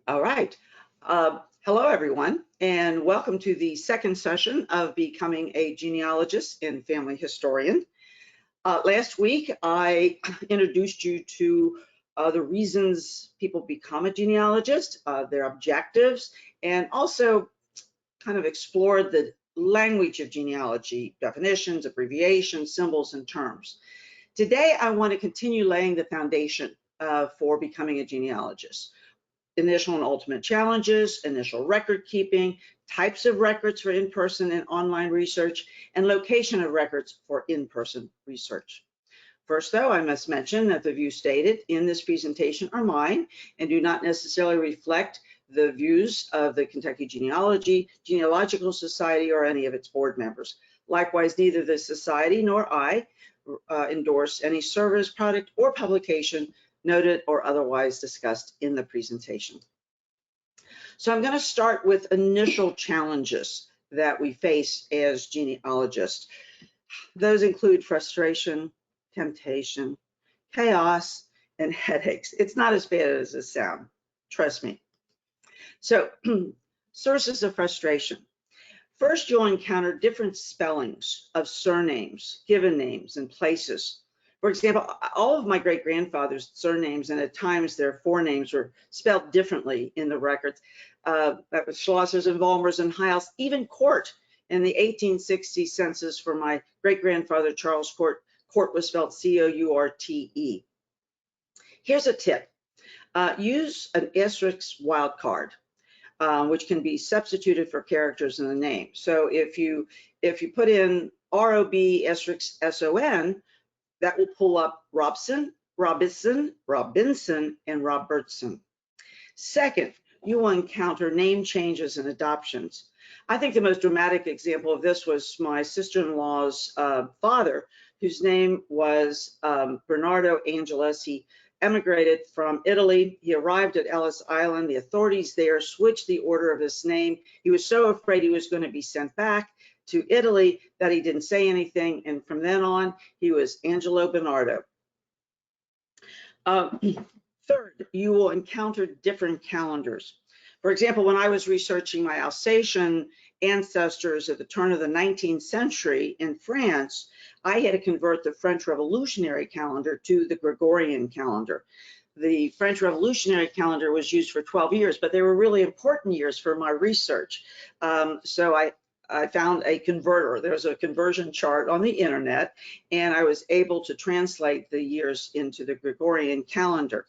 All right. Hello, everyone, and welcome to the second session of Becoming a Genealogist and Family Historian. Last week, I introduced you to the reasons people become a genealogist, their objectives, and also kind of explored the language of genealogy, definitions, abbreviations, symbols, and terms. Today, I want to continue laying the foundation for becoming a genealogist. Initial and ultimate challenges, initial record keeping, types of records for in-person and online research, and location of records for in-person research. First, though, I must mention that the views stated in this presentation are mine and do not necessarily reflect the views of the Kentucky Genealogical Society or any of its board members. Likewise, neither the Society nor I endorse any service, product, or publication noted or otherwise discussed in the presentation. So I'm going to start with initial challenges that we face as genealogists. Those include frustration, temptation, chaos, and headaches. It's not as bad as it sounds, trust me. So sources of frustration. First, you'll encounter different spellings of surnames, given names, and places. For example, all of my great-grandfather's surnames, and at times their forenames, were spelled differently in the records. That was Schlossers and Vollmers and Hiles, even Court. In the 1860 census for my great-grandfather, Charles Court, Court was spelled C-O-U-R-T-E. Here's a tip. Use an asterisk wildcard, which can be substituted for characters in the name. So if you put in R-O-B asterisk S-O-N, that will pull up Robson, and Robertson. Second, you will encounter name changes and adoptions. I think the most dramatic example of this was my sister-in-law's father, whose name was Bernardo Angeles. He emigrated from Italy. He arrived at Ellis Island. The authorities there switched the order of his name. He was so afraid he was going to be sent back to Italy that he didn't say anything, and from then on he was Angelo Bernardo. Third, you will encounter different calendars. For example, when I was researching my Alsatian ancestors at the turn of the 19th century in France, I had to convert the French Revolutionary calendar to the Gregorian calendar. The French Revolutionary calendar was used for 12 years, but they were really important years for my research. So I found a converter. There's a conversion chart on the internet, and I was able to translate the years into the Gregorian calendar.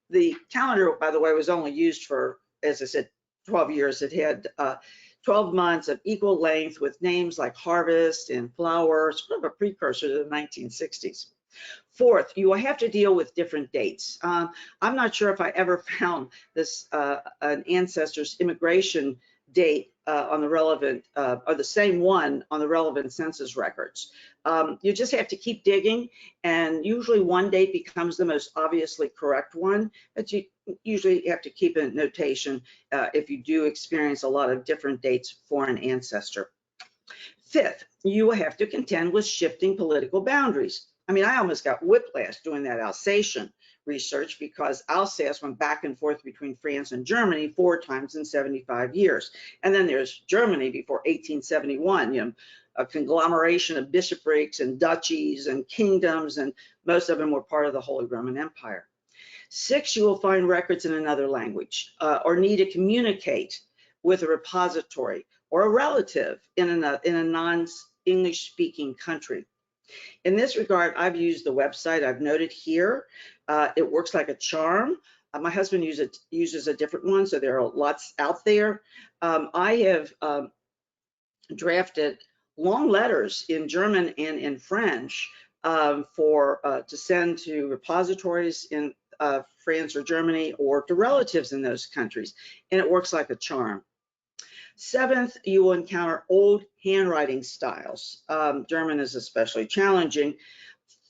The calendar, by the way, was only used for, as I said, 12 years. It had 12 months of equal length with names like harvest and flower, sort of a precursor to the 1960s. Fourth, you will have to deal with different dates. I'm not sure if I ever found this an ancestor's immigration date on the relevant, or the same one on the relevant census records. You just have to keep digging, and usually one date becomes the most obviously correct one, but you usually have to keep a notation if you do experience a lot of different dates for an ancestor. Fifth, you will have to contend with shifting political boundaries. I mean, I almost got whiplash doing that Alsatian research because Alsace went back and forth between France and Germany 4 times in 75 years. And then there's Germany before 1871, you know, a conglomeration of bishoprics and duchies and kingdoms, and most of them were part of the Holy Roman Empire. 6, you will find records in another language or need to communicate with a repository or a relative in a non-English speaking country. In this regard, I've used the website I've noted here. It works like a charm. My husband uses a different one, so there are lots out there. I have drafted long letters in German and in French to send to repositories in France or Germany, or to relatives in those countries, and it works like a charm. 7th, you will encounter old handwriting styles. German is especially challenging.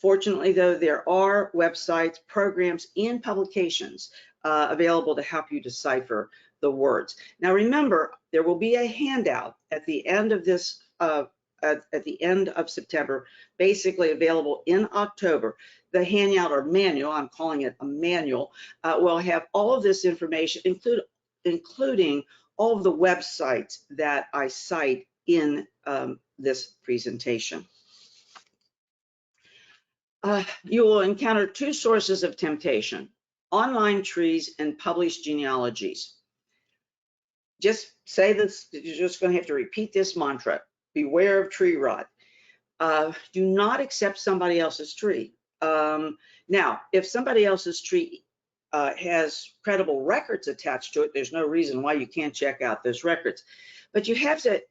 Fortunately, though, there are websites, programs, and publications available to help you decipher the words. Now, remember, there will be a handout at the end of this at the end of September, basically available in October. The handout or manual, I'm calling it a manual, will have all of this information, including all of the websites that I cite in this presentation. You will encounter two sources of temptation: online trees and published genealogies. Just say this, you're just going to have to repeat this mantra: beware of tree rot. Do not accept somebody else's tree. Now, if somebody else's tree has credible records attached to it, there's no reason why you can't check out those records. But you have to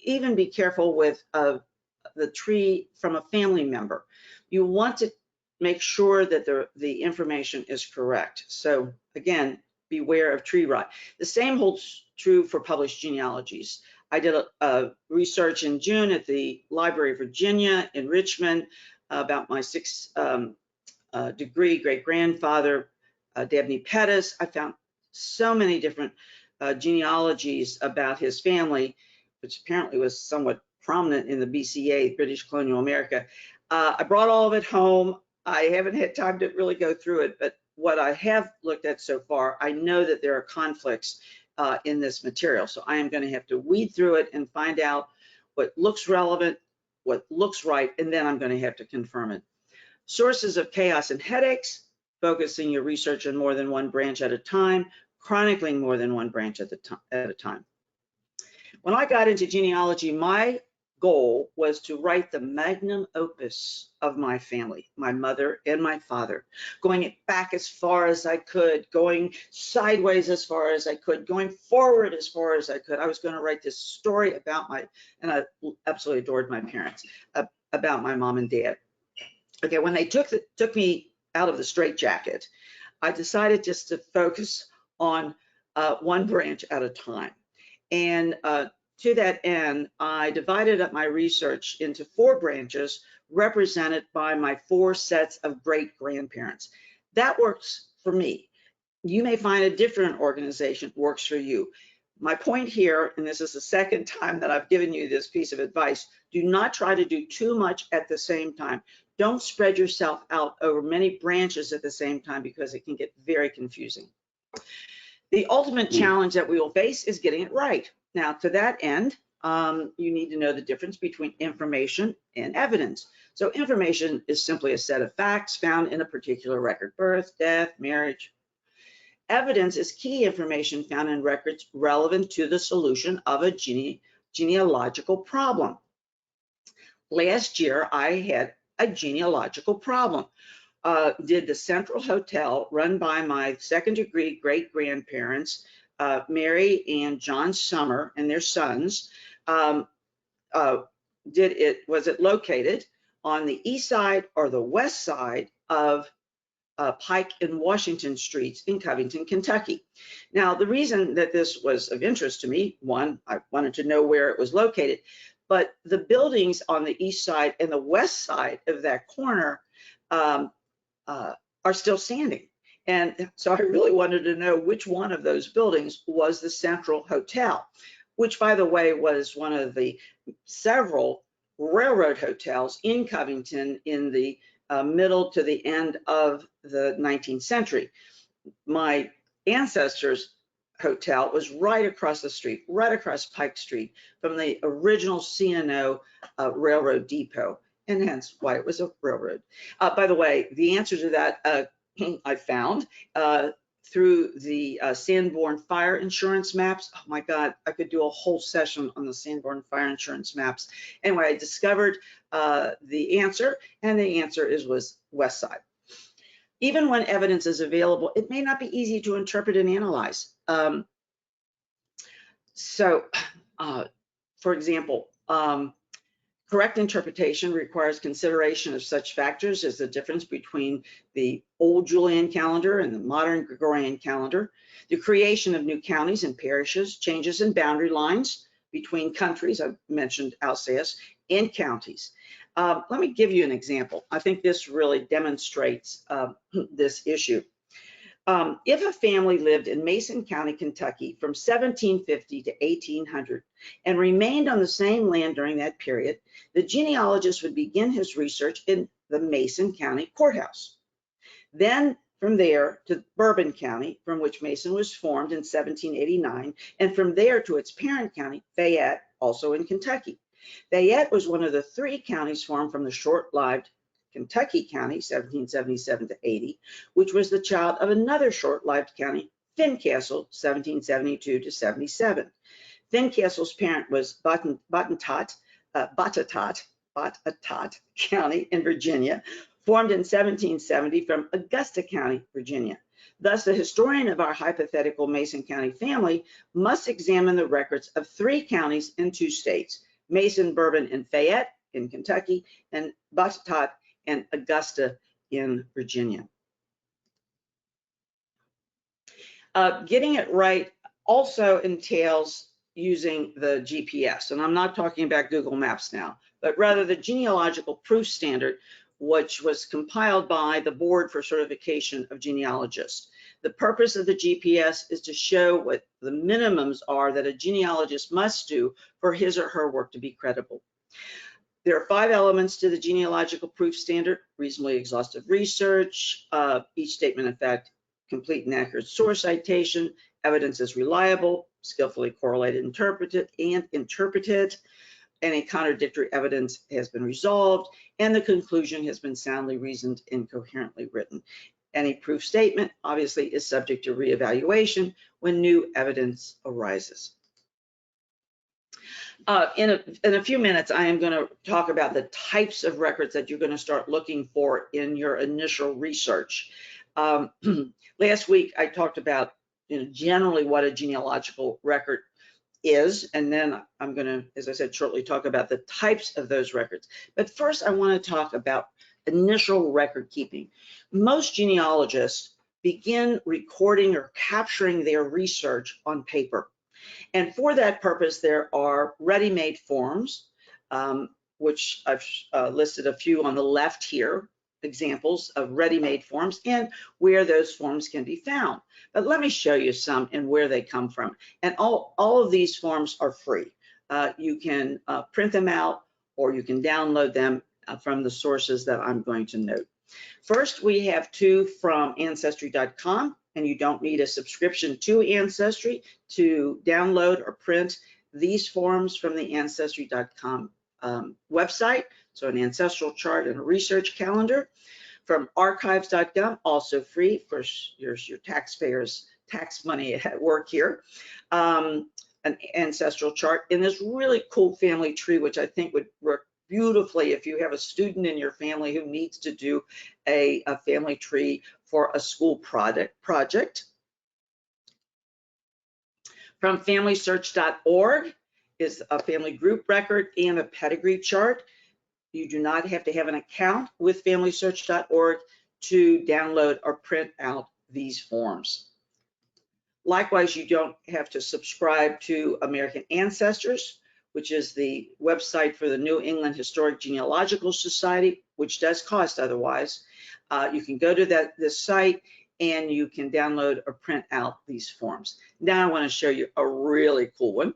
even be careful with the tree from a family member. You want to make sure that the information is correct. So again, beware of tree rot. The same holds true for published genealogies. I did a research in June at the Library of Virginia in Richmond about my sixth degree great-grandfather, Dabney Pettis. I found so many different genealogies about his family, which apparently was somewhat prominent in the BCA, British Colonial America. I brought all of it home. I haven't had time to really go through it, but what I have looked at so far, I know that there are conflicts in this material. So I am going to have to weed through it and find out what looks relevant, what looks right, and then I'm going to have to confirm it. Sources of chaos and headaches: focusing your research on more than one branch at a time, chronicling more than one branch at a time. When I got into genealogy, my goal was to write the magnum opus of my family, my mother and my father, going back as far as I could, going sideways as far as I could, going forward as far as I could. I was going to write this story about and I absolutely adored my parents, about my mom and dad. Okay, when they took me out of the straitjacket, I decided just to focus on one branch at a time. And to that end, I divided up my research into 4 branches represented by my 4 sets of great-grandparents. That works for me. You may find a different organization works for you. My point here, and this is the second time that I've given you this piece of advice, do not try to do too much at the same time. Don't spread yourself out over many branches at the same time, because it can get very confusing. The ultimate challenge that we will face is getting it right. Now, to that end, you need to know the difference between information and evidence. So information is simply a set of facts found in a particular record: birth, death, marriage. Evidence is key information found in records relevant to the solution of a genealogical problem. Last year, I had a genealogical problem. Did the Central Hotel, run by my second-degree great-grandparents, Mary and John Summer and their sons, was it located on the east side or the west side of Pike and Washington Streets in Covington, Kentucky? Now, the reason that this was of interest to me, one, I wanted to know where it was located, but the buildings on the east side and the west side of that corner are still standing. And so I really wanted to know which one of those buildings was the Central Hotel, which, by the way, was one of the several railroad hotels in Covington in the middle to the end of the 19th century. My ancestors' hotel was right across the street, right across Pike Street from the original C&O railroad depot, and hence why it was a railroad. By the way, the answer to that I found through the Sanborn fire insurance maps. Oh my God, I could do a whole session on the Sanborn fire insurance maps. Anyway, I discovered the answer, and the answer was west side. Even when evidence is available, it may not be easy to interpret and analyze. For example, correct interpretation requires consideration of such factors as the difference between the old Julian calendar and the modern Gregorian calendar, the creation of new counties and parishes, changes in boundary lines between countries, I mentioned Alsace, and counties. Let me give you an example. I think this really demonstrates this issue. If a family lived in Mason County, Kentucky from 1750 to 1800 and remained on the same land during that period, the genealogist would begin his research in the Mason County Courthouse. Then from there to Bourbon County, from which Mason was formed in 1789, and from there to its parent county, Fayette, also in Kentucky. Fayette was one of the 3 counties formed from the short-lived Kentucky County, 1777 to 80, which was the child of another short-lived county, Fincastle, 1772 to 77. Fincastle's parent was Botetourt County in Virginia, formed in 1770 from Augusta County, Virginia. Thus, the historian of our hypothetical Mason County family must examine the records of 3 counties in 2 states, Mason, Bourbon, and Fayette in Kentucky, and Botetourt and Augusta in Virginia. Getting it right also entails using the GPS, and I'm not talking about Google Maps now, but rather the genealogical proof standard, which was compiled by the Board for Certification of Genealogists. The purpose of the GPS is to show what the minimums are that a genealogist must do for his or her work to be credible. There are 5 elements to the genealogical proof standard: reasonably exhaustive research, each statement of fact, complete and accurate source citation, evidence is reliable, skillfully correlated, interpreted, any contradictory evidence has been resolved, and the conclusion has been soundly reasoned and coherently written. Any proof statement obviously is subject to reevaluation when new evidence arises. In a few minutes, I am going to talk about the types of records that you're going to start looking for in your initial research. Last week, I talked about generally what a genealogical record is, and then I'm going to, as I said, shortly talk about the types of those records. But first, I want to talk about initial record keeping. Most genealogists begin recording or capturing their research on paper. And for that purpose, there are ready-made forms, which I've listed a few on the left here, examples of ready-made forms and where those forms can be found. But let me show you some and where they come from. And all of these forms are free. You can print them out or you can download them from the sources that I'm going to note. First, we have 2 from Ancestry.com, and you don't need a subscription to Ancestry to download or print these forms from the Ancestry.com website. So an ancestral chart and a research calendar. From archives.gov, also free. Of course, your taxpayers' tax money at work here. An ancestral chart in this really cool family tree, which I think would work beautifully if you have a student in your family who needs to do a family tree for a school project. From FamilySearch.org is a family group record and a pedigree chart. You do not have to have an account with FamilySearch.org to download or print out these forms. Likewise, you don't have to subscribe to American Ancestors, which is the website for the New England Historic Genealogical Society, which does cost otherwise. You can go to this site and you can download or print out these forms. Now I want to show you a really cool one.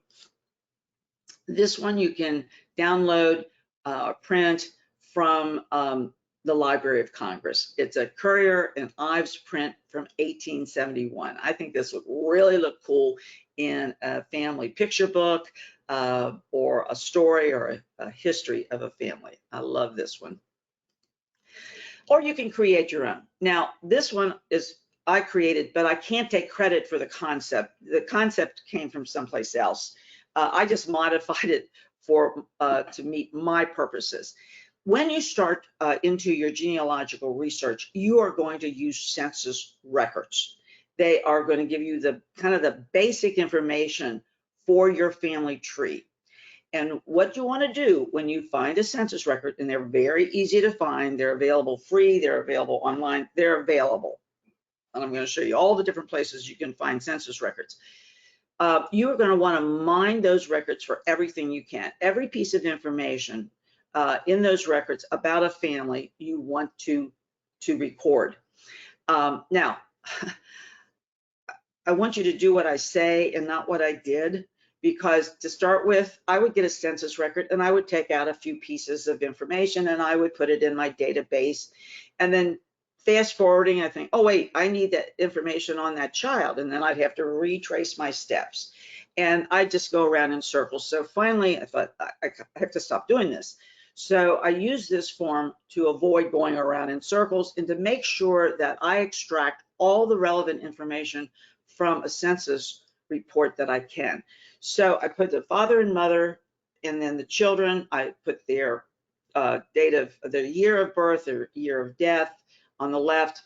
This one you can download or print from the Library of Congress. It's a Currier and Ives print from 1871. I think this would really look cool in a family picture book or a story or a history of a family. I love this one. Or you can create your own. Now, this one is I created, but I can't take credit for the concept. The concept came from someplace else. I just modified it to meet my purposes. When you start into your genealogical research, you are going to use census records. They are going to give you the kind of the basic information for your family tree. And what you want to do when you find a census record, and they're very easy to find, they're available free, they're available online, they're available. And I'm going to show you all the different places you can find census records. You are going to want to mine those records for everything you can. Every piece of information in those records about a family you want to record. Now, I want you to do what I say and not what I did, because to start with, I would get a census record and I would take out a few pieces of information and I would put it in my database. And then fast forwarding, I think, oh wait, I need that information on that child. And then I'd have to retrace my steps. And I just go around in circles. So finally, I thought, I have to stop doing this. So I use this form to avoid going around in circles and to make sure that I extract all the relevant information from a census report that I can. So I put the father and mother, and then the children, I put their date of their year of birth, their year of death on the left.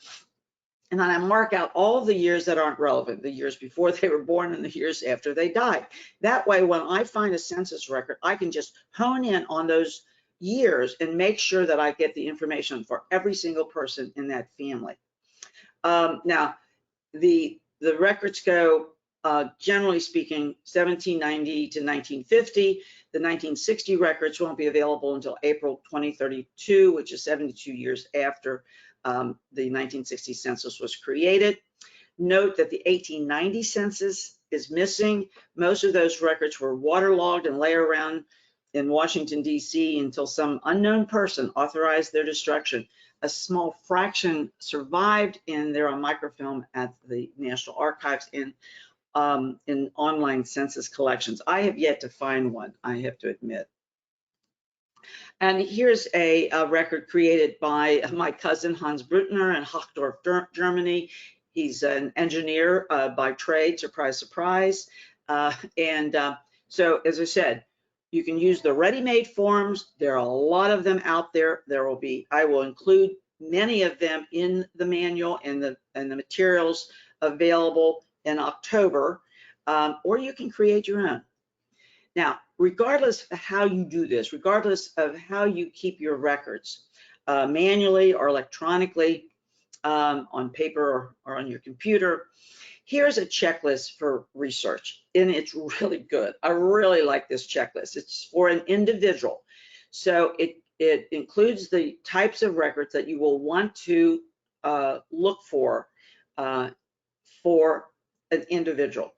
And then I mark out all the years that aren't relevant, the years before they were born and the years after they died. That way, when I find a census record, I can just hone in on those years and make sure that I get the information for every single person in that family. Now, the records go, generally speaking, 1790 to 1950. The 1960 records won't be available until April 2032, which is 72 years after the 1960 census was created. Note that the 1890 census is missing. Most of those records were waterlogged and lay around in Washington, D.C. until some unknown person authorized their destruction. A small fraction survived, and they're on microfilm at the National Archives in online census collections. I have yet to find one, I have to admit. And here's a record created by my cousin Hans Brutner in Hochdorf, Germany. He's an engineer by trade, surprise, surprise. So as I said, you can use the ready-made forms. There are a lot of them out there. I will include many of them in the manual and the materials available in October, or you can create your own. Now, regardless of how you do this, regardless of how you keep your records, manually or electronically, on paper or on your computer, here's a checklist for research, and it's really good. I really like this checklist. It's for an individual. So it includes the types of records that you will want to look for an individual.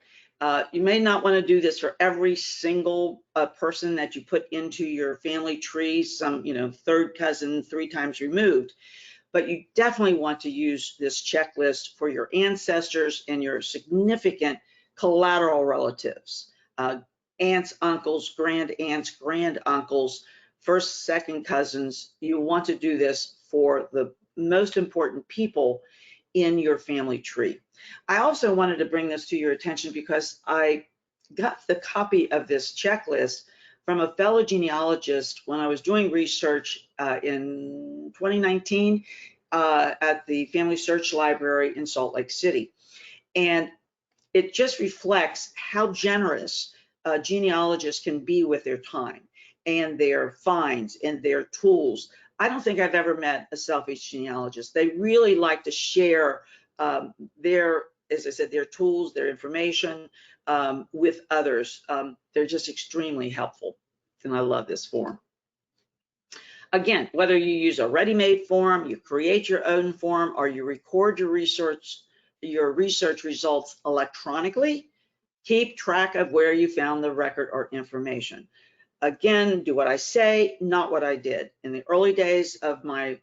You may not want to do this for every single person that you put into your family tree, some, third cousin 3 times removed. But you definitely want to use this checklist for your ancestors and your significant collateral relatives, aunts, uncles, grandaunts, granduncles, first, second cousins. You want to do this for the most important people in your family tree. I also wanted to bring this to your attention because I got the copy of this checklist from a fellow genealogist when I was doing research in 2019 at the FamilySearch Library in Salt Lake City. And it just reflects how generous genealogists can be with their time and their finds and their tools. I don't think I've ever met a selfish genealogist. They really like to share as I said, their tools, their information with others. They're just extremely helpful, and I love this form. Again, whether you use a ready-made form, you create your own form, or you record your research results electronically, keep track of where you found the record or information. Again, do what I say, not what I did. In the early days of my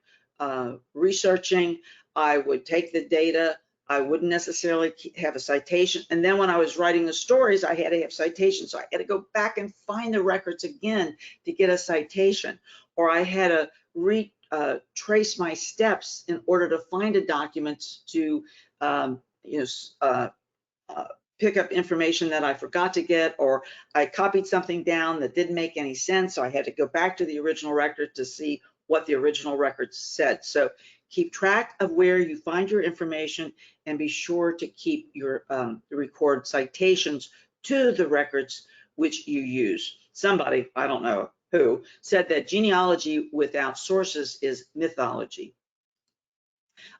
researching, I would take the data. I wouldn't necessarily have a citation. And then when I was writing the stories, I had to have citations. So I had to go back and find the records again to get a citation. Or I had to retrace my steps in order to find a document to pick up information that I forgot to get, or I copied something down that didn't make any sense. So I had to go back to the original record to see what the original record said. So keep track of where you find your information and be sure to keep your record citations to the records which you use. Somebody, I don't know who, said that genealogy without sources is mythology.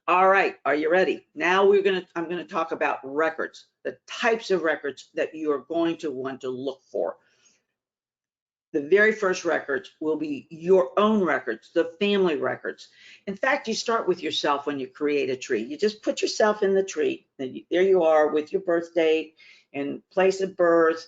All right, are you ready? Now I'm gonna talk about records, the types of records that you are going to want to look for. the very first records will be your own records, the family records. In fact, you start with yourself when you create a tree. You just put yourself in the tree. There you are with your birth date and place of birth,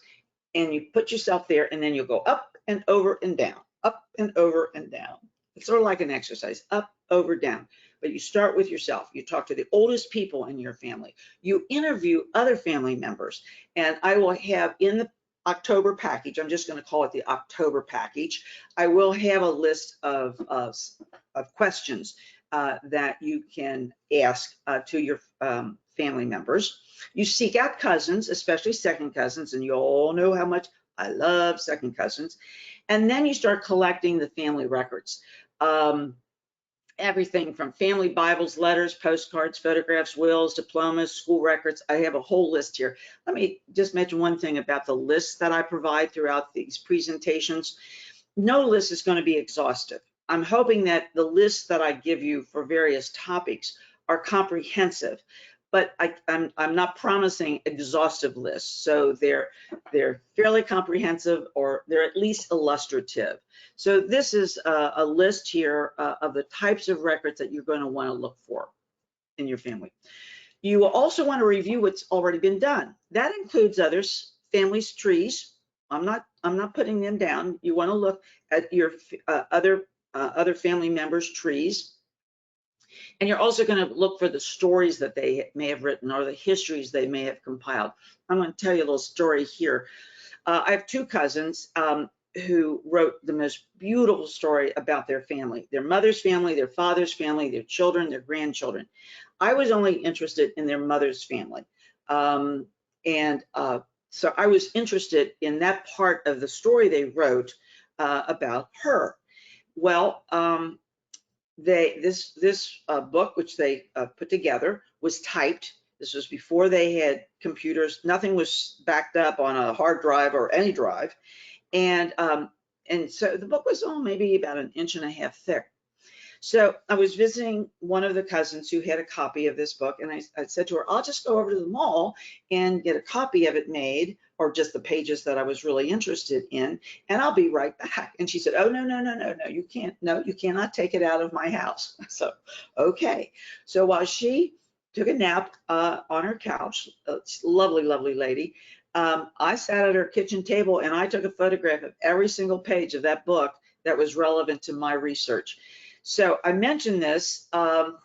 and you put yourself there, and then you'll go up and over and down, up and over and down. It's sort of like an exercise, up, over, down. But you start with yourself. You talk to the oldest people in your family. You interview other family members. And I will have in the October package, I'm just going to call it the October package, I will have a list of questions that you can ask to your family members. You seek out cousins, especially second cousins, and you all know how much I love second cousins. And then you start collecting the family records. Everything from family Bibles, letters, postcards, photographs, wills, diplomas, school records. I have a whole list here. Let me just mention one thing about the lists that I provide throughout these presentations. No list is going to be exhaustive. I'm hoping that the lists that I give you for various topics are comprehensive, but I'm not promising exhaustive lists. So they're fairly comprehensive, or they're at least illustrative. So this is a list here of the types of records that you're going to want to look for in your family. You will also want to review what's already been done. That includes others, families, trees. I'm not putting them down. You want to look at your other family members' trees. And you're also going to look for the stories that they may have written or the histories they may have compiled. I'm going to tell you a little story here. I have two cousins who wrote the most beautiful story about their family, their mother's family, their father's family, their children, their grandchildren. I was only interested in their mother's family. So I was interested in that part of the story they wrote about her. Well, this book, which they put together, was typed. This was before they had computers. Nothing was backed up on a hard drive or any drive. And so the book was maybe about 1.5 inches thick. So I was visiting one of the cousins who had a copy of this book, and I said to her, I'll just go over to the mall and get a copy of it made, or just the pages that I was really interested in, and I'll be right back. And she said, oh, no, you can't. No, you cannot take it out of my house. So, okay. So while she took a nap on her couch, lovely, lovely lady, I sat at her kitchen table and I took a photograph of every single page of that book that was relevant to my research. So I mention this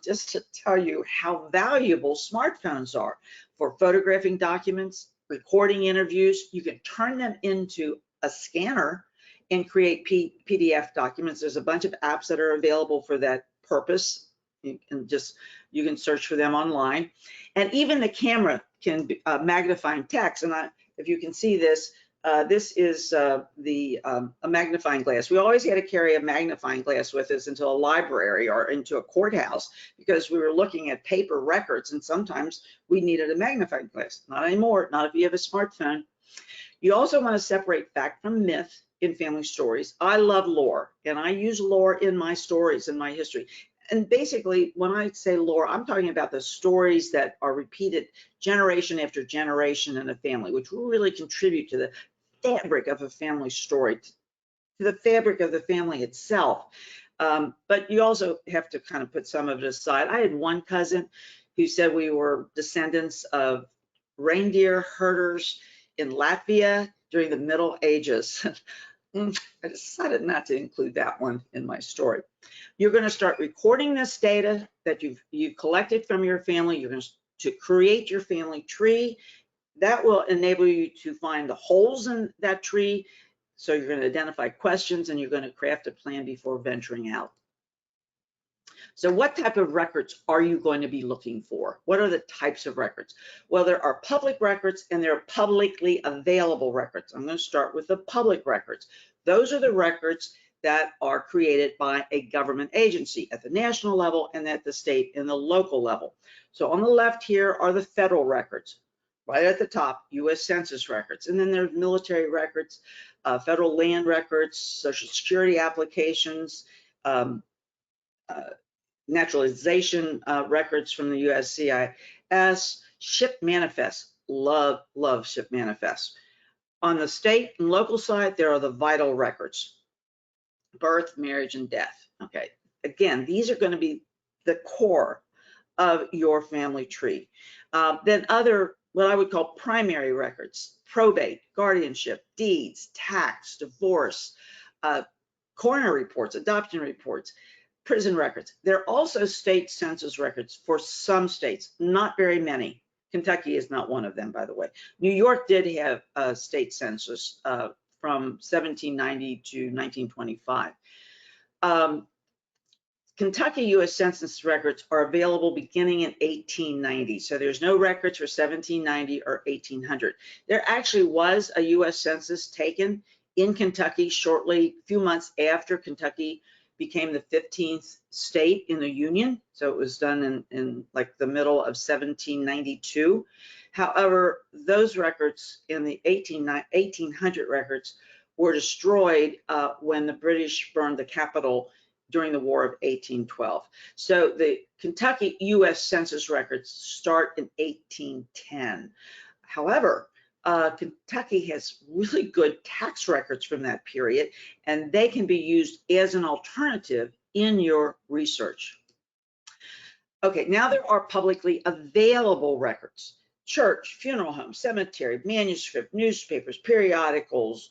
just to tell you how valuable smartphones are for photographing documents, recording interviews. You can turn them into a scanner and create PDF documents. There's a bunch of apps that are available for that purpose. You can search for them online. And even the camera can magnify text. And if you can see this, this is a magnifying glass. We always had to carry a magnifying glass with us into a library or into a courthouse because we were looking at paper records, and sometimes we needed a magnifying glass. Not anymore, not if you have a smartphone. You also want to separate fact from myth in family stories. I love lore, and I use lore in my stories and my history. And basically, when I say lore, I'm talking about the stories that are repeated generation after generation in a family, which will really contribute to the fabric of a family story, to the fabric of the family itself. But you also have to kind of put some of it aside. I had one cousin who said we were descendants of reindeer herders in Latvia during the Middle Ages. I decided not to include that one in my story. You're going to start recording this data that you've collected from your family. You're going to create your family tree. That will enable you to find the holes in that tree. So you're going to identify questions, and you're going to craft a plan before venturing out. So what type of records are you going to be looking for? What are the types of records? Well, there are public records and there are publicly available records. I'm going to start with the public records. Those are the records that are created by a government agency at the national level and at the state and the local level. So on the left here are the federal records. Right at the top, U.S. Census records. And then there's military records, federal land records, Social Security applications, naturalization records from the USCIS, ship manifests. Love ship manifests. On the state and local side, there are the vital records: birth, marriage, and death. Okay, again, these are going to be the core of your family tree. Then other, what I would call primary records: probate, guardianship, deeds, tax, divorce, coroner reports, adoption reports, prison records. There are also state census records for some states, not very many. Kentucky is not one of them, by the way. New York did have a state census from 1790 to 1925. Kentucky U.S. Census records are available beginning in 1890. So there's no records for 1790 or 1800. There actually was a U.S. Census taken in Kentucky shortly, a few months after Kentucky became the 15th state in the Union. So it was done in like the middle of 1792. However, those records in the 1800 records were destroyed when the British burned the Capitol during the War of 1812. So the Kentucky U.S. Census records start in 1810. However, Kentucky has really good tax records from that period, and they can be used as an alternative in your research. Okay, now there are publicly available records: church, funeral home, cemetery, manuscript, newspapers, periodicals,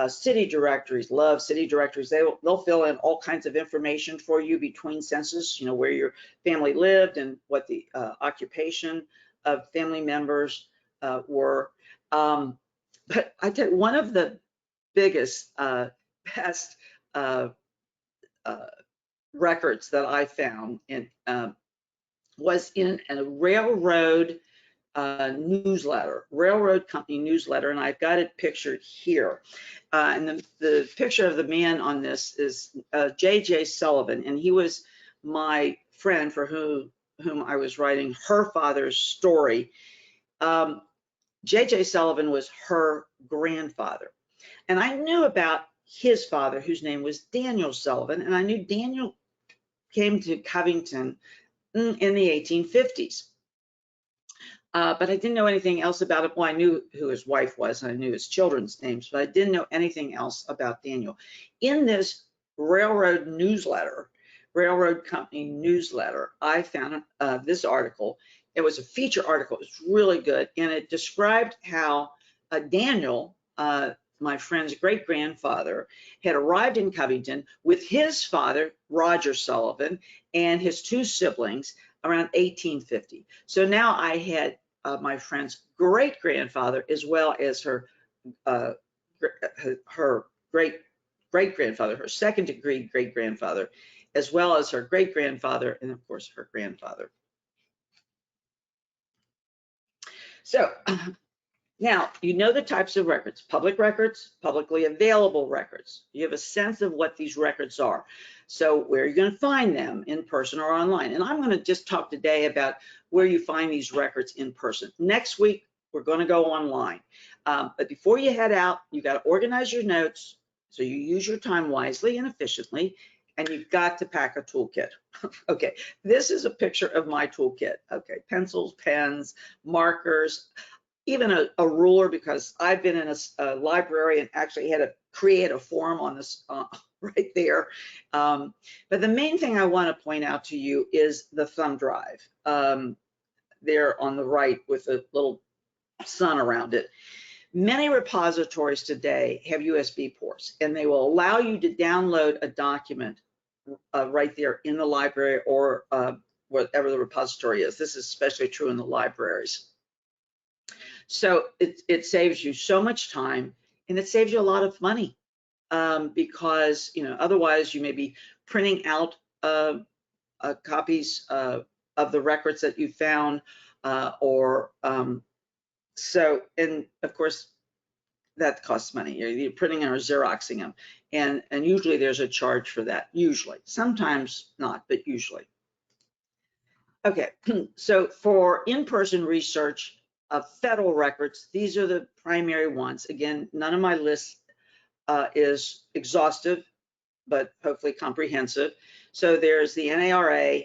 city directories. Love city directories. They'll fill in all kinds of information for you between census, you know, where your family lived and what the occupation of family members were. But I tell you, one of the biggest, best records that I found was in a railroad newsletter, railroad company newsletter, and I've got it pictured here. And the picture of the man on this is J.J. Sullivan, and he was my friend for whom I was writing her father's story. J.J. Sullivan was her grandfather, and I knew about his father, whose name was Daniel Sullivan, and I knew Daniel came to Covington in the 1850s. But I didn't know anything else about it. Well, I knew who his wife was, and I knew his children's names, but I didn't know anything else about Daniel. In this railroad newsletter, railroad company newsletter, I found this article. It was a feature article. It was really good, and it described how Daniel, my friend's great-grandfather, had arrived in Covington with his father, Roger Sullivan, and his two siblings around 1850. So now I had my friend's great-grandfather as well as her great-grandfather, her second-degree great-grandfather, as well as her great-grandfather, and of course her grandfather. So now you know the types of records: public records, publicly available records. You have a sense of what these records are. So where are you going to find them, in person or online? And I'm going to just talk today about where you find these records in person. Next week, we're going to go online. But before you head out, you got to organize your notes so you use your time wisely and efficiently, and you've got to pack a toolkit. Okay, this is a picture of my toolkit. Okay, pencils, pens, markers, even a ruler, because I've been in a library and actually had to create a form on this right there. But the main thing I want to point out to you is the thumb drive there on the right with a little sun around it. Many repositories today have USB ports, and they will allow you to download a document right there in the library or whatever the repository is. This is especially true in the libraries. So it saves you so much time, and it saves you a lot of money because, you know, otherwise you may be printing out copies of the records that you found, so, and of course that costs money. You're printing or Xeroxing them, and usually there's a charge for that. Usually, sometimes not, but usually. Okay, so for in-person research of federal records, these are the primary ones. Again, none of my list is exhaustive, but hopefully comprehensive. So there's the NARA,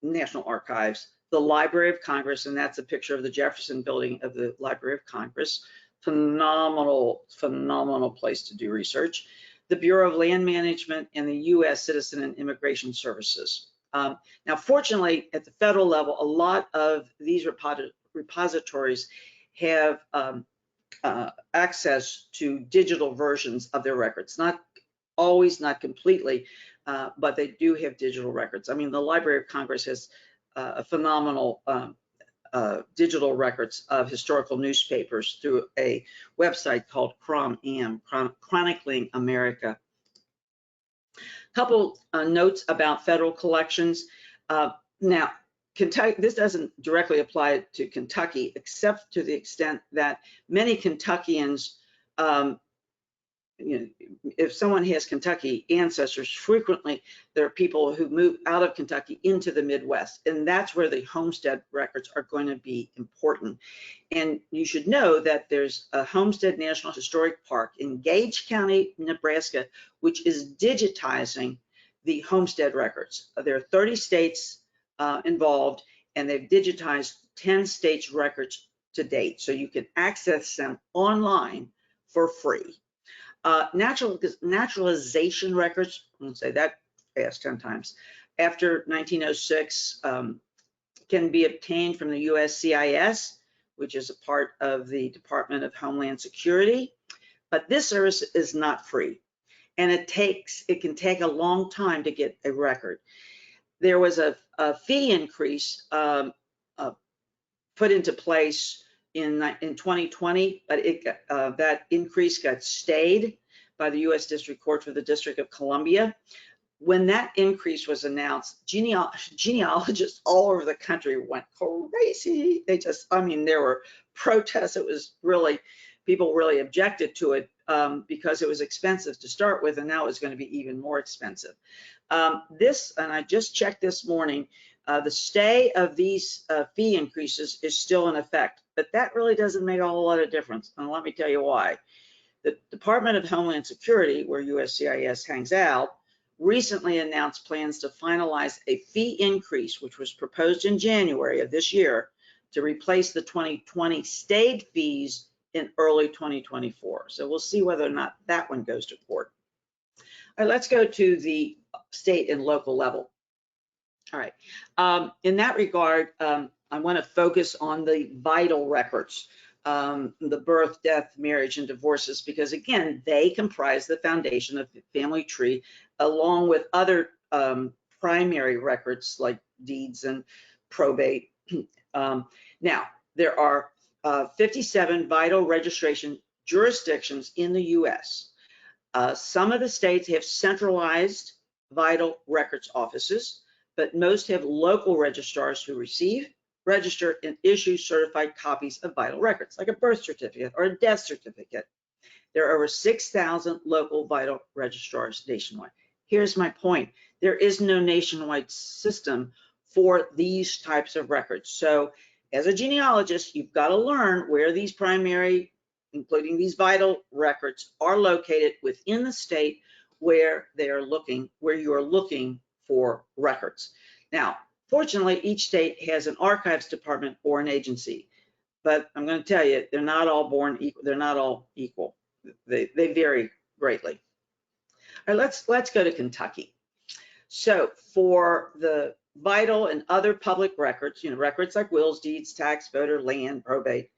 National Archives, the Library of Congress, and that's a picture of the Jefferson Building of the Library of Congress, phenomenal place to do research. The Bureau of Land Management and the U.S. Citizen and Immigration Services. Now, fortunately, at the federal level, a lot of these repositories have access to digital versions of their records. Not always, not completely, but they do have digital records. I mean, the Library of Congress has a phenomenal digital records of historical newspapers through a website called CROM-AM, Chronicling America. Couple notes about federal collections. Now, Kentucky, this doesn't directly apply to Kentucky, except to the extent that many Kentuckians, if someone has Kentucky ancestors, frequently there are people who move out of Kentucky into the Midwest, and that's where the homestead records are going to be important. And you should know that there's a Homestead National Historic Park in Gage County, Nebraska, which is digitizing the homestead records. There are 30 states involved, and they've digitized 10 states' records to date, so you can access them online for free. Naturalization records, I'm going to say that fast 10 times, after 1906 can be obtained from the USCIS, which is a part of the Department of Homeland Security, but this service is not free, and it can take a long time to get a record. There was a fee increase put into place in 2020, but that increase got stayed by the U.S. District Court for the District of Columbia. When that increase was announced, genealogists all over the country went crazy. There were protests. It was really, people really objected to it because it was expensive to start with, and now it's going to be even more expensive. And I just checked this morning, the stay of these fee increases is still in effect, but that really doesn't make a whole lot of difference. And let me tell you why. The Department of Homeland Security, where USCIS hangs out, recently announced plans to finalize a fee increase, which was proposed in January of this year, to replace the 2020 stayed fees in early 2024. So we'll see whether or not that one goes to court. All right, let's go to the state and local level. All right, in that regard, I want to focus on the vital records, the birth, death, marriage, and divorces, because again, they comprise the foundation of the family tree, along with other primary records like deeds and probate. Now, there are 57 vital registration jurisdictions in the U.S. Some of the states have centralized vital records offices, but most have local registrars who receive, register, and issue certified copies of vital records, like a birth certificate or a death certificate. There are over 6,000 local vital registrars nationwide. Here's my point. There is no nationwide system for these types of records. So as a genealogist, you've got to learn where these primary, including these vital records, are located within the state where you are looking for records. Now, fortunately, each state has an archives department or an agency, but I'm going to tell you, they're not all born equal. They're not all equal. They vary greatly. All right, let's go to Kentucky. So for the vital and other public records, records like wills, deeds, tax, voter, land, probate,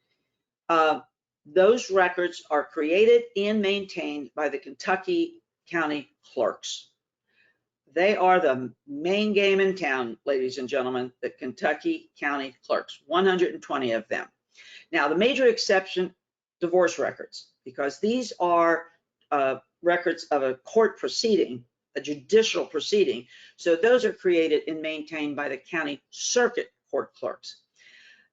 those records are created and maintained by the Kentucky County Clerks. They are the main game in town, ladies and gentlemen, the Kentucky County Clerks, 120 of them. Now, the major exception, divorce records, because these are records of a court proceeding, a judicial proceeding. So those are created and maintained by the county circuit court clerks.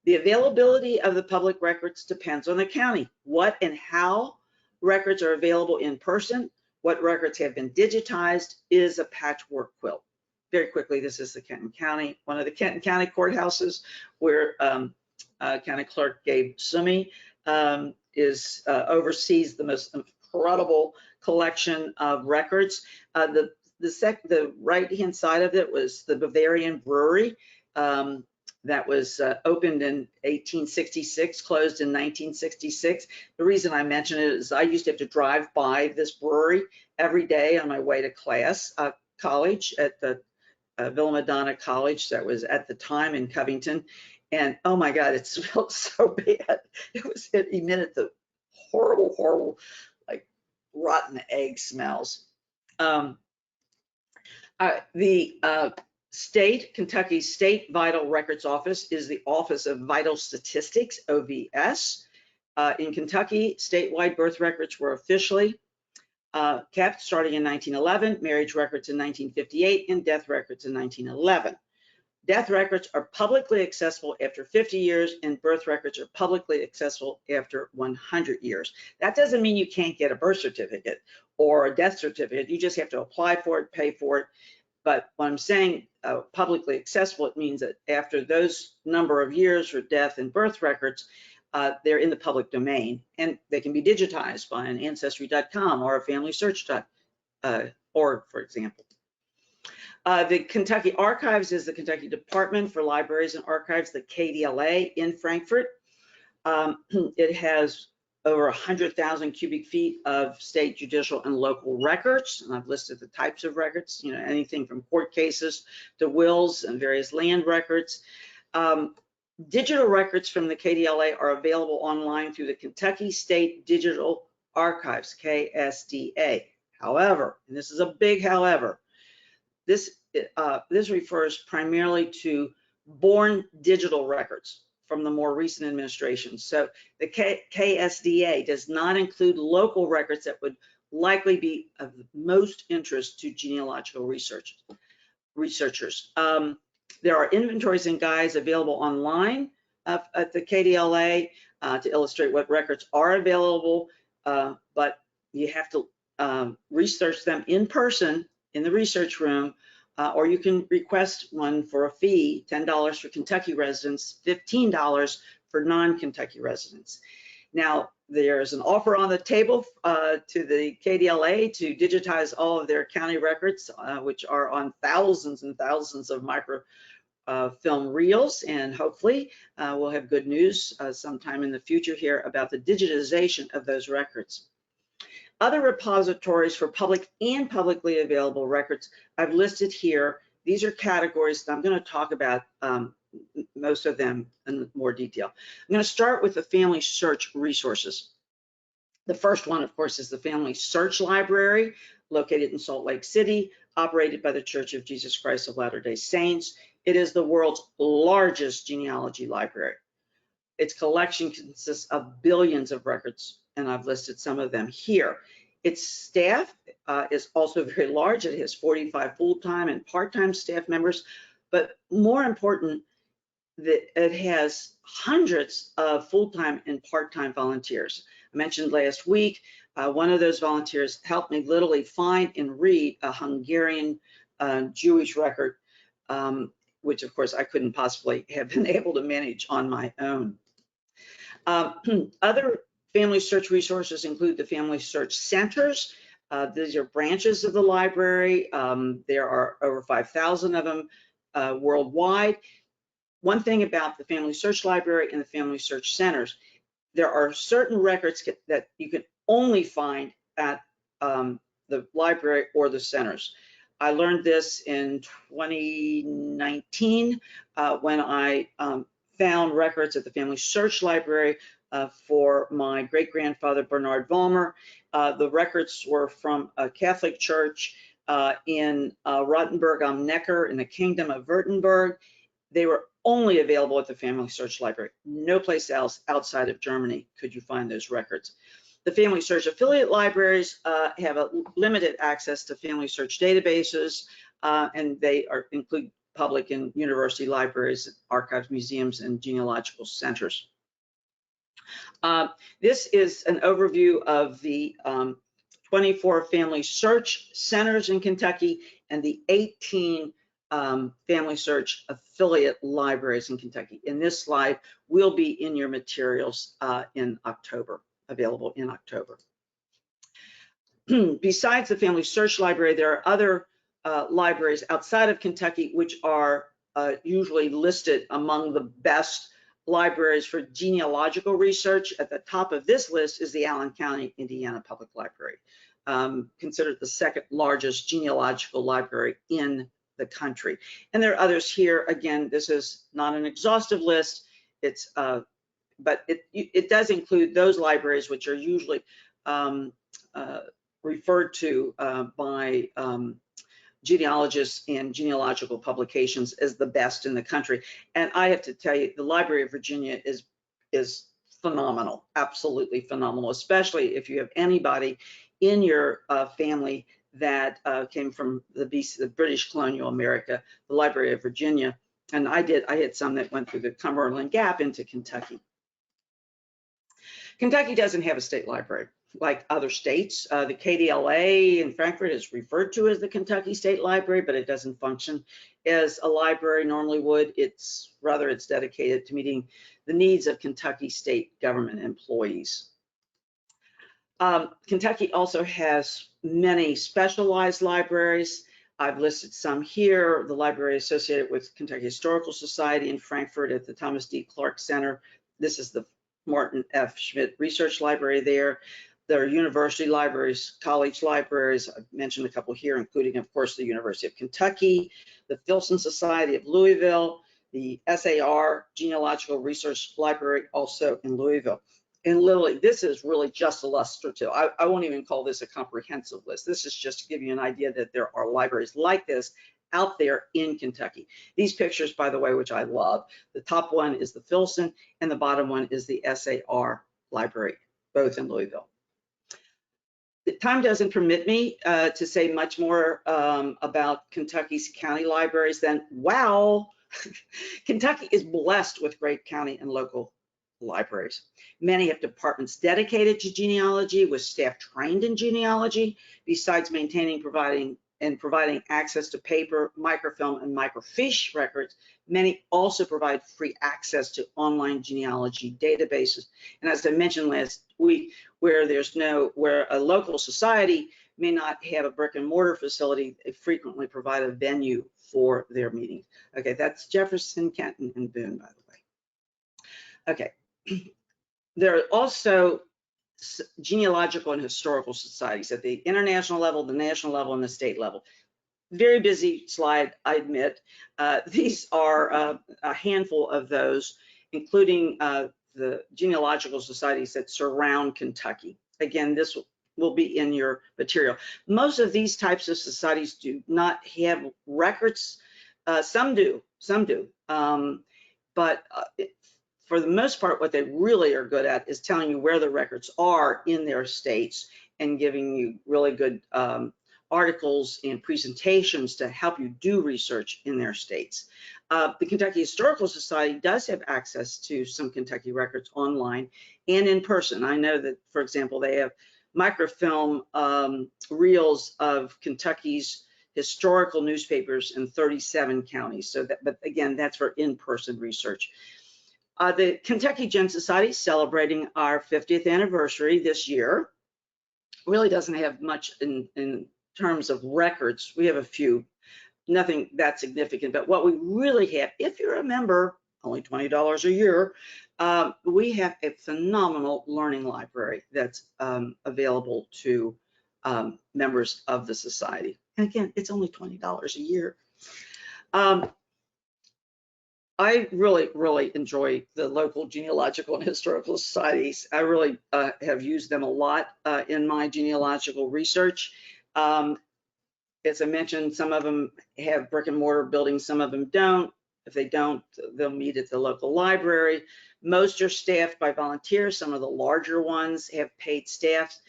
The availability of the public records depends on the county. What and how records are available in person, what records have been digitized is a patchwork quilt. Very quickly, this is the Kenton County, one of the Kenton County courthouses where County Clerk Gabe Sumi oversees the most incredible collection of records. The right-hand side of it was the Bavarian Brewery. that was opened in 1866, closed in 1966. The reason I mention it is I used to have to drive by this brewery every day on my way to class, college at the Villa Madonna College that was at the time in Covington. And oh my God, it smelled so bad. It emitted the horrible, like rotten egg smells. The Kentucky State Vital Records Office is the Office of Vital Statistics, OVS. In Kentucky, statewide birth records were officially kept starting in 1911, marriage records in 1958, and death records in 1911. Death records are publicly accessible after 50 years, and birth records are publicly accessible after 100 years. That doesn't mean you can't get a birth certificate or a death certificate. You just have to apply for it, pay for it. But when I'm saying publicly accessible, it means that after those number of years for death and birth records, they're in the public domain, and they can be digitized by an Ancestry.com or a FamilySearch.org, for example. The Kentucky Archives is the Kentucky Department for Libraries and Archives, the KDLA in Frankfort. It has over 100,000 cubic feet of state, judicial, and local records. And I've listed the types of records, anything from court cases to wills and various land records. Digital records from the KDLA are available online through the Kentucky State Digital Archives, KSDA. However, and this is a big however, this refers primarily to born digital records from the more recent administration. So the KSDA does not include local records that would likely be of most interest to genealogical researchers. There are inventories and guides available online at the KDLA to illustrate what records are available, but you have to research them in person in the research room, or you can request one for a fee, $10 for Kentucky residents, $15 for non-Kentucky residents. Now, there's an offer on the table to the KDLA to digitize all of their county records, which are on thousands and thousands of microfilm reels, and hopefully we'll have good news sometime in the future here about the digitization of those records. Other repositories for public and publicly available records I've listed here. These are categories that I'm going to talk about most of them in more detail. I'm going to start with the FamilySearch resources. The first one, of course, is the FamilySearch Library, located in Salt Lake City, operated by the Church of Jesus Christ of Latter-day Saints. It is the world's largest genealogy library. Its collection consists of billions of records, and I've listed some of them here. Its staff is also very large. It has 45 full-time and part-time staff members, but more important, it has hundreds of full-time and part-time volunteers. I mentioned last week, one of those volunteers helped me literally find and read a Hungarian Jewish record, which of course I couldn't possibly have been able to manage on my own. Other FamilySearch resources include the FamilySearch centers. These are branches of the library. There are over 5,000 of them worldwide. One thing about the FamilySearch library and the FamilySearch centers, there are certain records that you can only find at the library or the centers. I learned this in 2019 when I found records at the FamilySearch library for my great-grandfather Bernard Vollmer. The records were from a Catholic church in Rottenburg am Neckar in the Kingdom of Württemberg. They were only available at the FamilySearch library. No place else outside of Germany could you find those records. The FamilySearch affiliate libraries have a limited access to FamilySearch databases, and they include public and university libraries, archives, museums, and genealogical centers. This is an overview of the 24 FamilySearch centers in Kentucky and the 18 FamilySearch affiliate libraries in Kentucky. And this slide will be in your materials in October, available in October. Besides the FamilySearch library, there are other libraries outside of Kentucky which are usually listed among the best libraries for genealogical research. At the top of this list is the Allen County, Indiana Public Library, considered the second largest genealogical library in the country. And there are others here. Again, this is not an exhaustive list. It's but it does include those libraries which are usually referred to by genealogists and genealogical publications as the best in the country. And I have to tell you, the Library of Virginia is phenomenal, absolutely phenomenal, especially if you have anybody in your family that came from the British colonial America, the Library of Virginia. And I had some that went through the Cumberland Gap into Kentucky. Kentucky doesn't have a state library like other states. The KDLA in Frankfort is referred to as the Kentucky State Library, but it doesn't function as a library normally would. It's dedicated to meeting the needs of Kentucky state government employees. Kentucky also has many specialized libraries. I've listed some here. The library associated with Kentucky Historical Society in Frankfort at the Thomas D. Clark Center. This is the Martin F. Schmidt Research Library there. There are university libraries, college libraries. I've mentioned a couple here, including, of course, the University of Kentucky, the Filson Society of Louisville, the SAR Genealogical Research Library, also in Louisville. And literally, this is really just illustrative. I won't even call this a comprehensive list. This is just to give you an idea that there are libraries like this out there in Kentucky. These pictures, by the way, which I love, the top one is the Filson and the bottom one is the SAR Library, both in Louisville. The time doesn't permit me to say much more about Kentucky's county libraries than, wow, Kentucky is blessed with great county and local libraries. Many have departments dedicated to genealogy with staff trained in genealogy, besides maintaining, providing access to paper, microfilm, and microfiche records. Many also provide free access to online genealogy databases. And as I mentioned last week, where a local society may not have a brick and mortar facility, they frequently provide a venue for their meetings. Okay, that's Jefferson, Kenton, and Boone, by the way. Okay, there are also genealogical and historical societies at the international level, the national level, and the state level. Very busy slide, I admit. These are a handful of those, including the genealogical societies that surround Kentucky. Again, this will be in your material. Most of these types of societies do not have records. Some do, but for the most part, what they really are good at is telling you where the records are in their states and giving you really good articles and presentations to help you do research in their states. The Kentucky Historical Society does have access to some Kentucky records online and in person. I know that, for example, they have microfilm reels of Kentucky's historical newspapers in 37 counties. So that, but again, that's for in-person research. The Kentucky Gen Society is celebrating our 50th anniversary this year. Really doesn't have much in terms of records. We have a few, nothing that significant, but what we really have, if you're a member, only $20 a year, we have a phenomenal learning library that's available to members of the society. And again, it's only $20 a year. I really enjoy the local genealogical and historical societies. I really have used them a lot in my genealogical research. As I mentioned, some of them have brick and mortar buildings, some of them don't. If they don't, they'll meet at the local library. Most are staffed by volunteers. Some of the larger ones have paid staffs.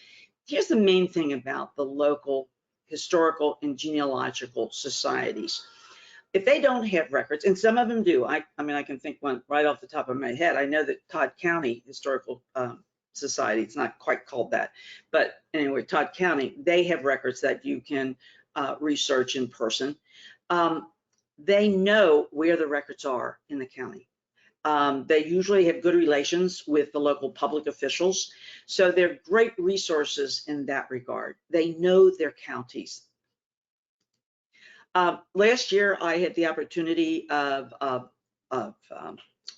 Here's the main thing about the local historical and genealogical societies. If they don't have records, and some of them do, I mean, I can think one right off the top of my head. I know that Todd County Historical Society, it's not quite called that, but anyway, Todd County, they have records that you can research in person. They know where the records are in the county. They usually have good relations with the local public officials, so they're great resources in that regard. They know their counties. Last year, I had the opportunity of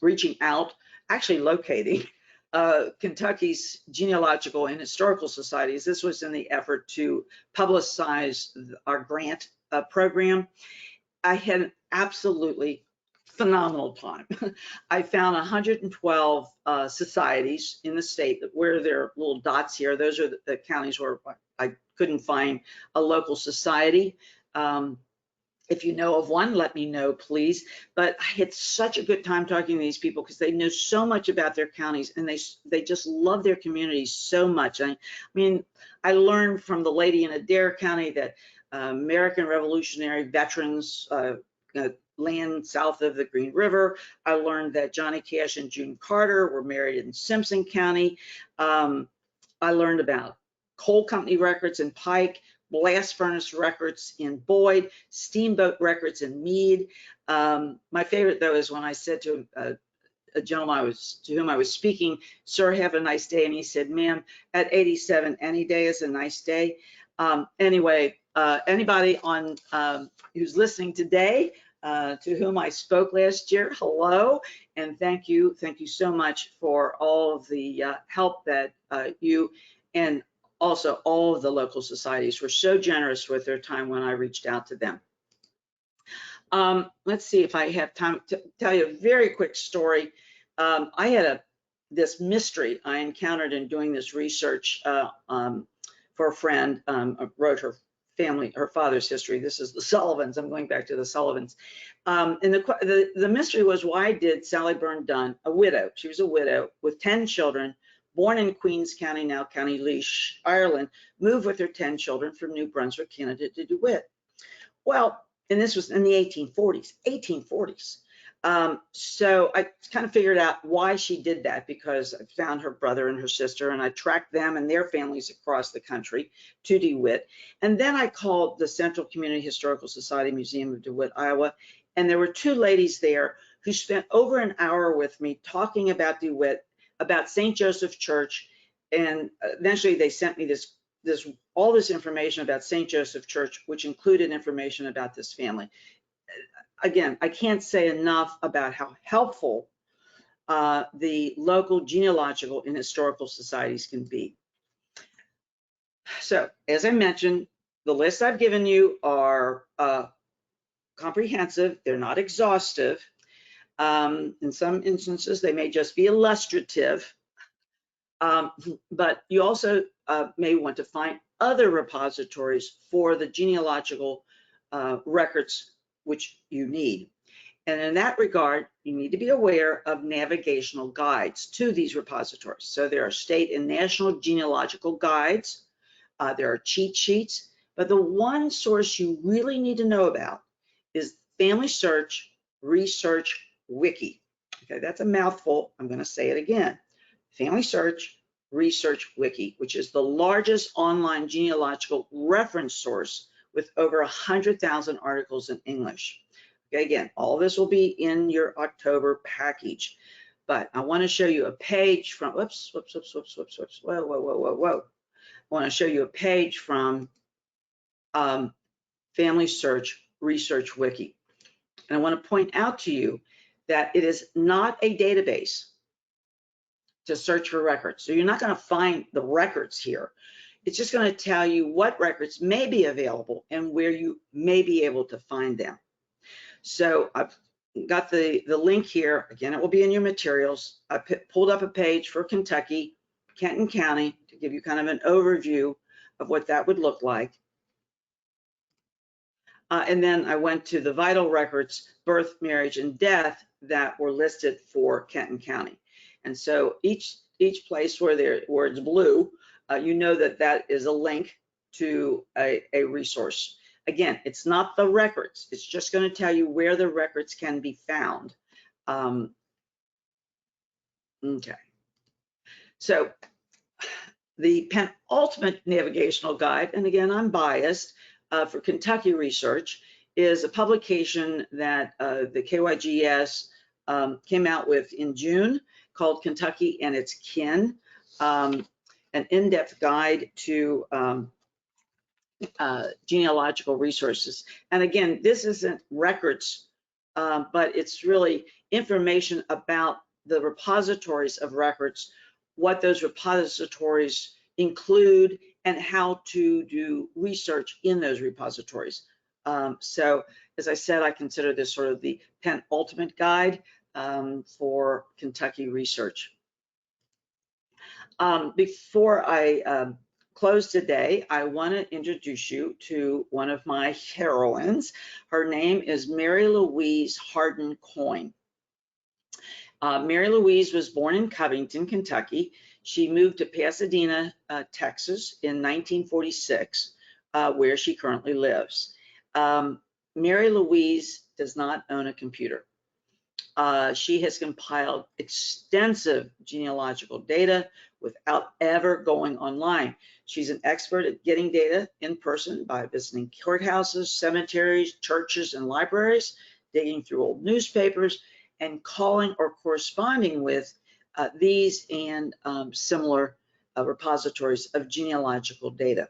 reaching out, actually locating Kentucky's Genealogical and Historical Societies. This was in the effort to publicize our grant program. I had an absolutely phenomenal time. I found 112 societies in the state where there are little dots here. Those are the counties where I couldn't find a local society. If you know of one, let me know, please. But I had such a good time talking to these people because they know so much about their counties, and they just love their communities so much. I mean, I learned from the lady in Adair County that American Revolutionary veterans land south of the Green River. I learned that Johnny Cash and June Carter were married in Simpson County. I learned about coal company records in Pike, blast furnace records in Boyd, steamboat records in Meade. My favorite, though, is when I said to a gentleman to whom I was speaking, "Sir, have a nice day." And he said, "Ma'am, at 87, any day is a nice day." Anyway, anybody on who's listening today, to whom I spoke last year, hello, and thank you so much for all of the help that you and also all of the local societies were so generous with their time when I reached out to them. Let's see if I have time to tell you a very quick story. I had this mystery I encountered in doing this research for a friend. Wrote her father's history. This is the Sullivans. I'm going back to the Sullivans. And the mystery was, why did Sally Byrne Dunn, a widow, she was a widow with 10 children, born in Queens County, now County Laois, Ireland, move with her 10 children from New Brunswick, Canada to DeWitt? Well, and this was in the 1840s. So I kind of figured out why she did that, because I found her brother and her sister, and I tracked them and their families across the country to DeWitt. And then I called the Central Community Historical Society Museum of DeWitt, Iowa, and there were two ladies there who spent over an hour with me talking about DeWitt, about St. Joseph Church, and eventually they sent me all this information about St. Joseph Church, which included information about this family. Again, I can't say enough about how helpful the local genealogical and historical societies can be. So, as I mentioned, the lists I've given you are comprehensive. They're not exhaustive. In some instances, they may just be illustrative. But you also may want to find other repositories for the genealogical records which you need. And in that regard, you need to be aware of navigational guides to these repositories. So there are state and national genealogical guides. There are cheat sheets. But the one source you really need to know about is FamilySearch Research Wiki. Okay, that's a mouthful. I'm going to say it again. FamilySearch Research Wiki, which is the largest online genealogical reference source with over 100,000 articles in English. Okay, again, all this will be in your October package, but I want to show you a page from, whoa. I want to show you a page from FamilySearch Research Wiki. And I want to point out to you that it is not a database to search for records. So you're not going to find the records here. It's just going to tell you what records may be available and where you may be able to find them. So I've got the link here. Again, it will be in your materials. I pulled up a page for Kentucky, Kenton County, to give you kind of an overview of what that would look like. And then I went to the vital records, birth, marriage, and death that were listed for Kenton County. And so each place where it's blue, you know that is a link to a resource. Again, it's not the records. It's just going to tell you where the records can be found. Okay. So the penultimate navigational guide, and again, I'm biased, for Kentucky research, is a publication that the KYGS came out with in June called Kentucky and Its Kin, an in-depth guide to genealogical resources. And again, this isn't records, but it's really information about the repositories of records, what those repositories include, and how to do research in those repositories. So as I said, I consider this sort of the penultimate guide for Kentucky research. Before I close today, I want to introduce you to one of my heroines. Her name is Mary Louise Hardin Coyne. Mary Louise was born in Covington, Kentucky. She moved to Pasadena, Texas in 1946, where she currently lives. Mary Louise does not own a computer. She has compiled extensive genealogical data without ever going online. She's an expert at getting data in person by visiting courthouses, cemeteries, churches, and libraries, digging through old newspapers, and calling or corresponding with these and similar repositories of genealogical data.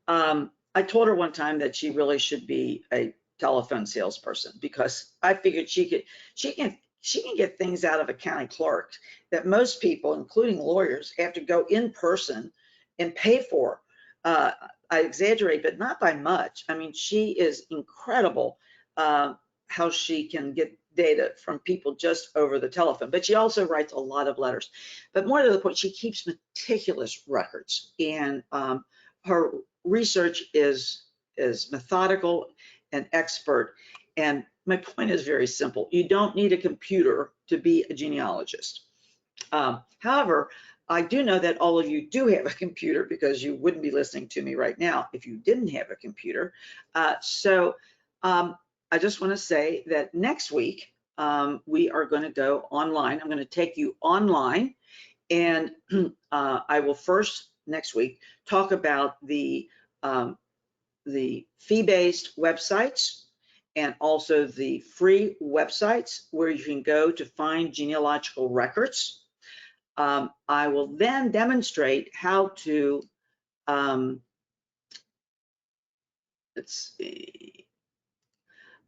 I told her one time that she really should be a telephone salesperson, because I figured she can get things out of a county clerk that most people, including lawyers, have to go in person and pay for. I exaggerate, but not by much. I mean, she is incredible how she can get data from people just over the telephone, but she also writes a lot of letters. But more to the point, she keeps meticulous records, and her research is methodical and expert. And my point is very simple. You don't need a computer to be a genealogist. However, I do know that all of you do have a computer, because you wouldn't be listening to me right now if you didn't have a computer. So I just want to say that next week we are going to go online. I'm going to take you online, and I will first next week talk about the fee-based websites and also the free websites where you can go to find genealogical records. I will then demonstrate how to, let's see,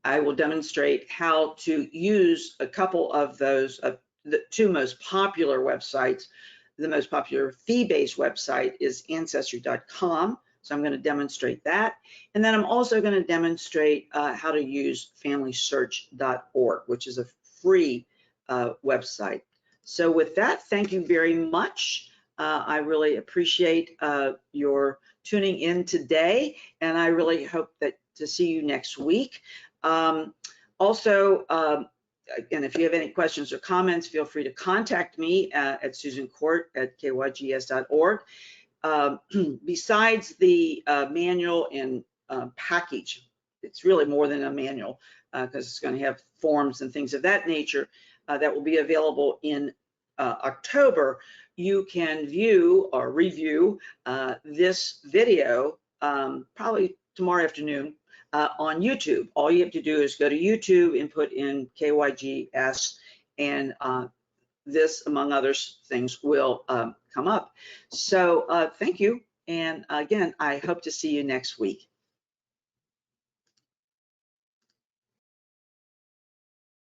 I will demonstrate how to use a couple of those, the two most popular websites. The most popular fee-based website is Ancestry.com. So I'm going to demonstrate that. And then I'm also going to demonstrate how to use FamilySearch.org, which is a free website. So with that, thank you very much. I really appreciate your tuning in today, and I really hope to see you next week. Also, and if you have any questions or comments, feel free to contact me at susancourt@kygs.org. Besides the manual and package, it's really more than a manual, because it's going to have forms and things of that nature that will be available in October. You can view or review this video probably tomorrow afternoon on YouTube. All you have to do is go to YouTube and put in KYGS, and this, among other things, will come up. So thank you. And again, I hope to see you next week.